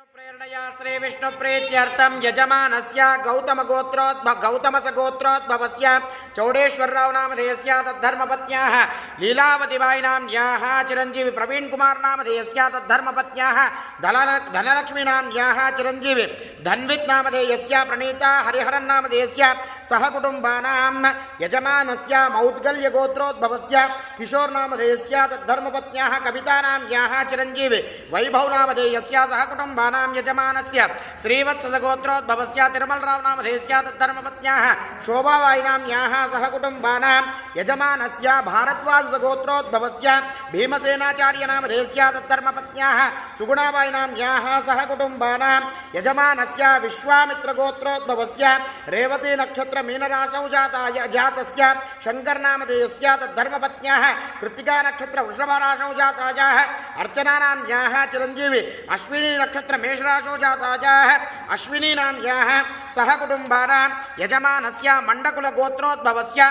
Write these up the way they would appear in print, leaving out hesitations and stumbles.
प्रेरणया श्री विष्णु प्रीत्यर्थं यजमानस्य गौतमसगोत्रोद्भवस्य चौडेश्वरराव नामधेयस्य तद्धर्मपत्न्याः लीलावतीबाईनाम्न्याः चिरंजीवी प्रवीण कुमार नामधेयस्य तद्धर्मपत्न्याः धनलक्ष्मी नाम्न्याः चिरंजीवी धन्वित् नामधेयस्य प्रणीता हरिहरन् नामधेयस्य सहकुटुम्बानां यजमानस्य मौद्गल्य गोत्रोद्भवस्य किशोर नामधेयस्य तद्धर्मपत्न्याः कविता नाम्न्याः चिरंजीवी वैभव नामधेयस्य सहकुटुम्बानां यजमानस्य श्रीवत्सगोत्रोद्भवस्य तिरुमलराव नामधेयस्य तद्धर्मपत्न्याः शोभाबाईनाम्न्याः सहकुटुम्बानां यजमानस्य भारद्वाजगोत्रोद्भवस्य भीमसेनाचार्य नामधेयस्य तद्धर्मपत्न्याः सुगुणाबाईनाम्न्याः सहकुटुम्बानां यजमानस्य विश्वामित्रगोत्रोद्भवस्य रेवती नक्षत्र मीनराशौ जातस्य शंकर नामधेयस्य तद्धर्मपत्न्याः कृत्तिका नक्षत्र वृषभराशौ जातायाः अर्चना नाम्न्याः चिरंजीवी अश्विनी नक्षत्र मेषराशौ जातायाः अश्विनी नाम्न्याः सहकुटुम्बानां यजमानस्य मंडकुल गोत्रोद्भवस्य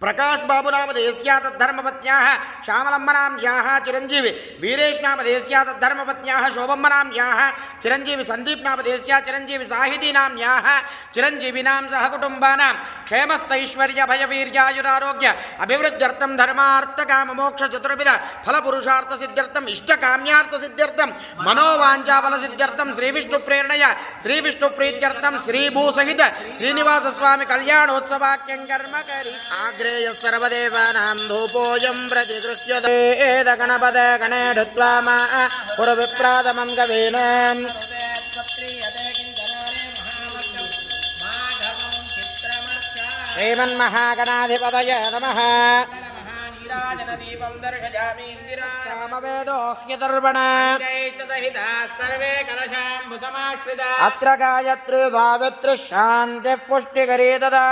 प्रकाश बाबू नामधेयस्य तद्धर्मपत्न्याः श्यामलम्म नाम्न्याः चिरंजीवी वीरेश नामधेयस्य तद्धर्मपत्न्याः शोभम्म नाम्न्याः चिरंजीवी संदीप नामधेयस्य चिरंजीवी साहिती नाम्न्याः चिरंजीविनां सहकुटुम्बानां क्षेमस्थैश्वर्य भयवीर्यायुरारोग्य अभिवृद्ध्यर्थं धर्मार्थ काम मोक्ष चतुर्विध फलपुरुषार्थ सिद्ध्यर्थं इष्टकाम्यार्थ सिद्ध्यर्थं मनोवांछाफल सिद्ध्यर्थं श्रीविष्णु प्रेरणया श्रीविष्णु प्रीत्यर्थं श्रीभूसहित श्रीनिवास स्वामी कल्याणोत्सवाख्यं कर्म करिष्यामि सर्वदेवानां धूपोऽयं प्रतिगृह्यते गणपते गणे ढुत्वा मा पुरविप्रातमं गवेन श्रीमन्महागणाधिपतये नमः। अत्र गायत्री सावित्री शान्तिः पुष्टिकरी तदा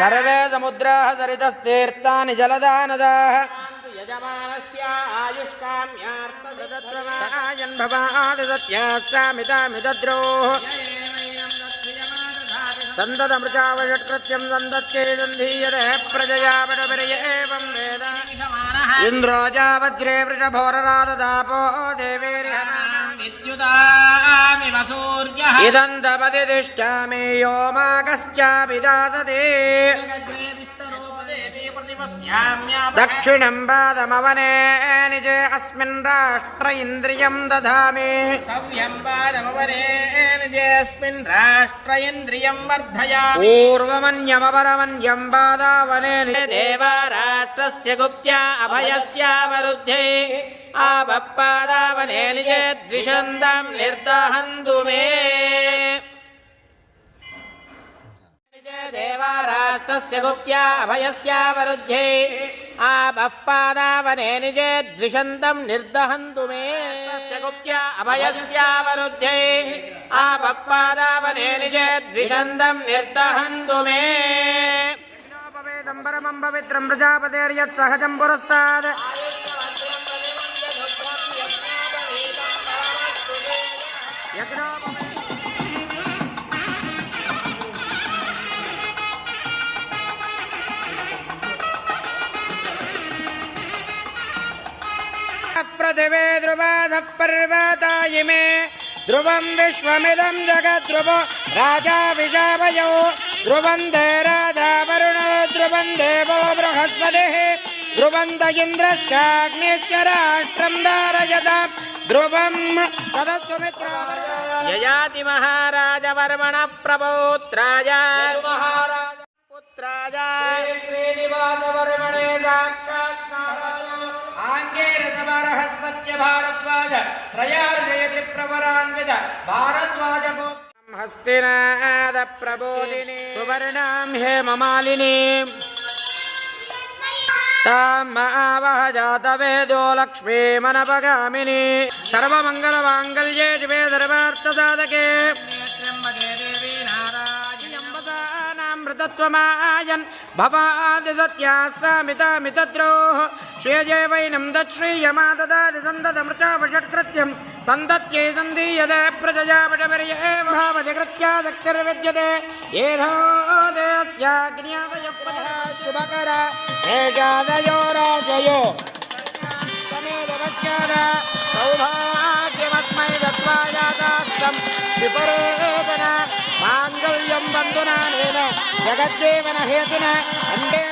सर्वे समुद्राः सरितस्तीर्थानि जलदानदाः यजमानस्य आयुष्काम्यार्थं भवादिसत्यास्सामितामितद्रोः सन्दतमृचावषट्कृत्यं सन्दत्ये सन्धीयते प्रजया पटपरिय एवं वेद इन्द्रो जावज्रे वृषभोरराददापो देवेर्यमामित्युदामिव सूर्यः इदं तपतिष्ठामि यो मागश्चाभिदासते दक्षिणं पादमवने निजे अस्मिन् राष्ट्र इन्द्रियं दधामि सव्यं पादमवने निजे अस्मिन् राष्ट्र इन्द्रियं वर्धयामि पूर्वमन्यमपरमन्यं पादावने निजे देवाराष्ट्रस्य गुप्त्या अभयस्यावरुध्ये आपपादावने निजे द्विषन्दं निर्दहन्तु मे देवाराष्ट्रस्य गुप्त्या अभयस्यावरुध्ये आपपादावने निजे द्विषन्दं निर्दहन्तु मे गुप्त्या अभयस्यावरुध्ये आपपादावने निजे द्विषन्दं निर्दहन्तु मे पवेदं परमं पवित्रं प्रजापतेर्यत् सहजं पुरस्तात् पृथिवे ध्रुवाधः पर्वता इमे ध्रुवं विश्वमिदं जगद्ध्रुवो राजा विशावयो ध्रुवन्ते राजा वरुणो ध्रुवं देवो बृहस्पतिः ध्रुवन्त इन्द्रश्चाग्निश्च राष्ट्रं धारयतां ध्रुवं तदस्सुमित्रा ययाति महाराजवर्मणः प्रपौत्राय पुत्राय श्रीनिवासवर्मणे साक्षात् आंगेरतबरहस्पत्य भारद्वाज त्रयार्षयति प्रवरान्वित भारद्वाज गोत्रं हस्तिनाद प्रबोधिनी सुवर्णां हेममालिनी ताम् आवह जातवेदो लक्ष्मीमनपगामिनी सर्वमङ्गलमाङ्गल्ये शिवे सर्वार्थसाधके तत्वमायन् भवादि सत्यास्सामितामितद्रोः श्रेयवैनं दच्छ्रीयमाददादि सन्दतमृचावषट्कृत्यं सन्दत्यै सन्धीयते प्रजया पटपर्य एव भावति कृत्या शक्तिर्विद्यते येनो देयस्याग्न्यादयः पदः शुभकरा एषादयो राशयो समेदव वाक्याद सौभाग्यमस्मै दत्त्वा यादास्तं विपरेतन माङ्गल्यं बन्धुनानेन जगद्देवन हेतुना वन्दे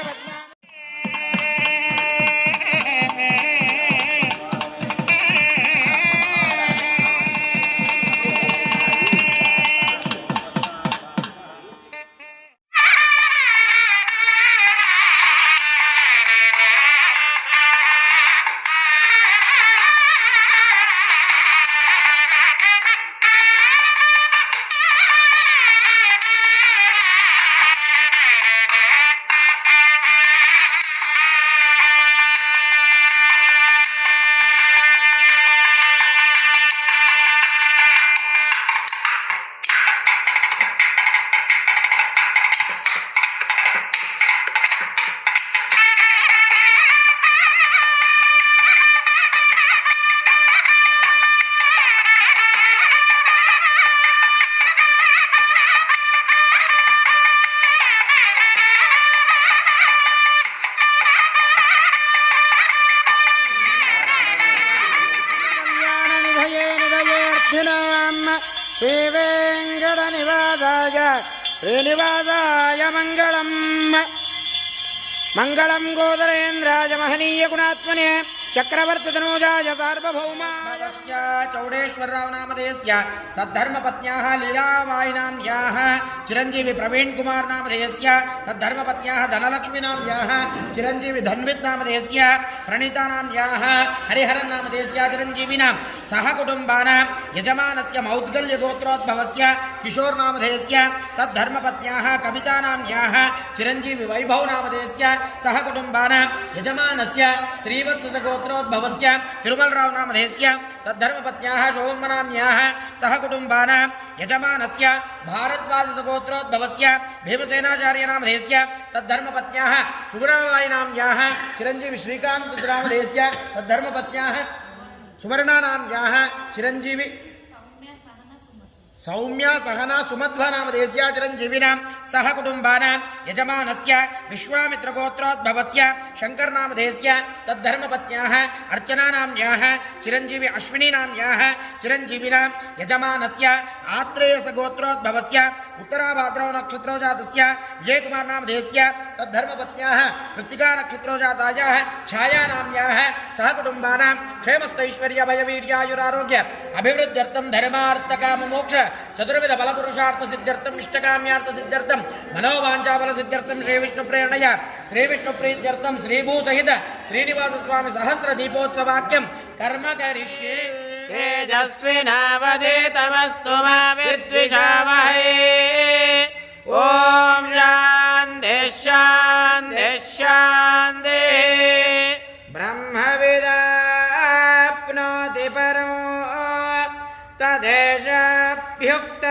श्रीनिवासाय मंगलम मंगलम गोदरेन्द्राय महनीय गुणात्मने चक्रवर्ती तनूजाय सार्वभौमाय चौडेश्वरराव नामधेयस्य तद्धर्मपत्न्याः लीलाबाईनाम्याः चिरंजीवी प्रवीण कुमार नामधेयस्य तद्धर्मपत्न्याः धनलक्ष्मीनाम्याः चिरंजीवी धन्वित् नामधेयस्य प्रणीतानाम्याः हरिहरन नामधेयस्य चिरंजीविनां सह कुटुंबानां यजमानस्य मौद्गल्य गोत्रोद्भवस्य किशोर नामधेयस्य तद्धर्मपत्न्याः कवितानाम्याः चिरंजीवी वैभव नामधेयस्य सह कुटुंबानां यजमानस्य श्रीवत्स गोत्रोद्भवस्य तिरुमलराव नामधेयस्य तद्धर्मपत्न्याः शोभन्नाम्याः सह कुटुंबानां यजमानस्य भारद्वाज गोत्रोद्भवस्य भीमसेनाचार्य नामधेयस्य तद्धर्मपत्न्याः सुगुणाबाईनाम्याः चिरंजीवी श्रीकांत नामधेयस्य तद्धर्मपत्न्याः सुवर्णानाम्याः चिरंजीवी सौम्या सहना सुमध्वा नामधेयस्य चिरंजीविनां सह कुटुंबानां यजमानस्य विश्वामित्र गोत्रोद्भवस्य शंकर नामधेयस्य तद्धर्मपत्न्याः अर्चना नाम्याः चिरंजीवी अश्विनी नाम्याः चिरंजीविनां यजमानस्य आत्रेयस गोत्रोद्भवस्य उत्तराभाद्रव नक्षत्रो जातस्य विजयकुमार नामधेयस्य तद्धर्मपत्न्याः कृत्तिका नक्षत्रो जातायाः छाया नाम्याः सह कुटुंबानां क्षेमस्थैश्वर्य भयवीर्यायुरारोग्य अभिवृद्ध्यर्थं धर्मार्थकाम मोक्ष चतुर्विध बल पुरुषार्थ सिद्ध्यर्थम इष्टकाम्यार्थ सिद्ध्यर्थम मनोवांछाबल सिद्ध्यर्थम श्री विष्णु प्रेरणया श्री विष्णु प्रीत्यर्थम श्रीभू सहित श्रीनिवास स्वामी सहस्र दीपोत्सवाक्यम कर्म करिष्ये तेजस्विनावधीतमस्तु मा विद्विषावहै ओम शांति शांति शांति ब्रह्मविदाप्नोति परो तदेशाभ्युक्त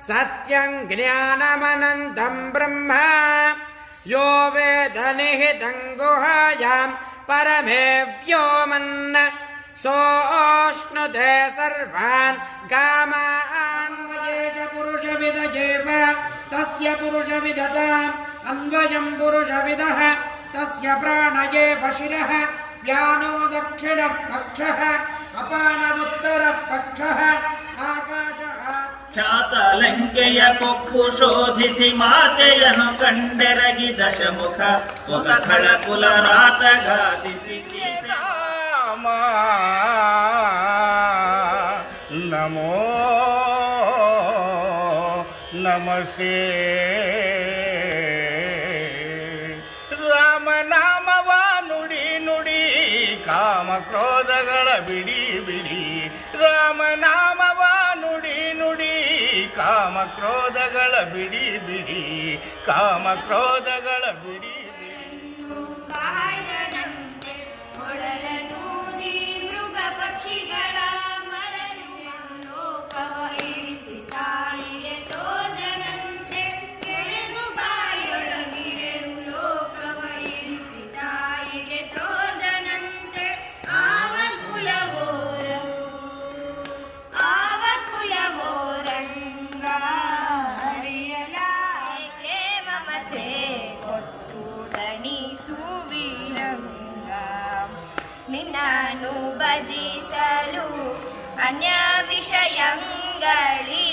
सत्यं ज्ञानमनन्तं ब्रह्म यो वेद निहितं गुहायां परमे व्योमन् सोऽश्नुते सर्वान् कामान् येष पुरुषविदयेव तस्य पुरुषविदताम् अन्वयं पुरुषविदः तस्य प्राणये वशिरः व्यानो दक्षिणः पक्षः अपानमुत्तरः पक्षः आकाशः ಖ್ಯಾತಲಂಕೆಯ ಕೊಕ್ಕು ಶೋಧಿಸಿ ಮಾತೆಯನು ಕಂಡೆರಗಿ ದಶಮುಖ ಮುಖ ಖಳಕುಲ ರಾತಗಾದಿಸಿ ರಾಮ ನಮೋ ನಮಸ್ತೆ ರಾಮನಾಮವ ನುಡಿ ನುಡಿ ಕಾಮ ಕ್ರೋಧಗಳ ಬಿಡಿ ಬಿಡಿ ರಾಮನಾಮವ ನುಡಿ ನುಡಿ ಕಾಮ ಕ್ರೋಧಗಳ ಬಿಡಿ ಬಿಡಿ ಕಾಮ ಕ್ರೋಧಗಳ ಬಿಡಿ ನಿನ್ನನ್ನು ಭಜಿಸಲು ಅನ್ಯ ವಿಷಯಗಳಲ್ಲಿ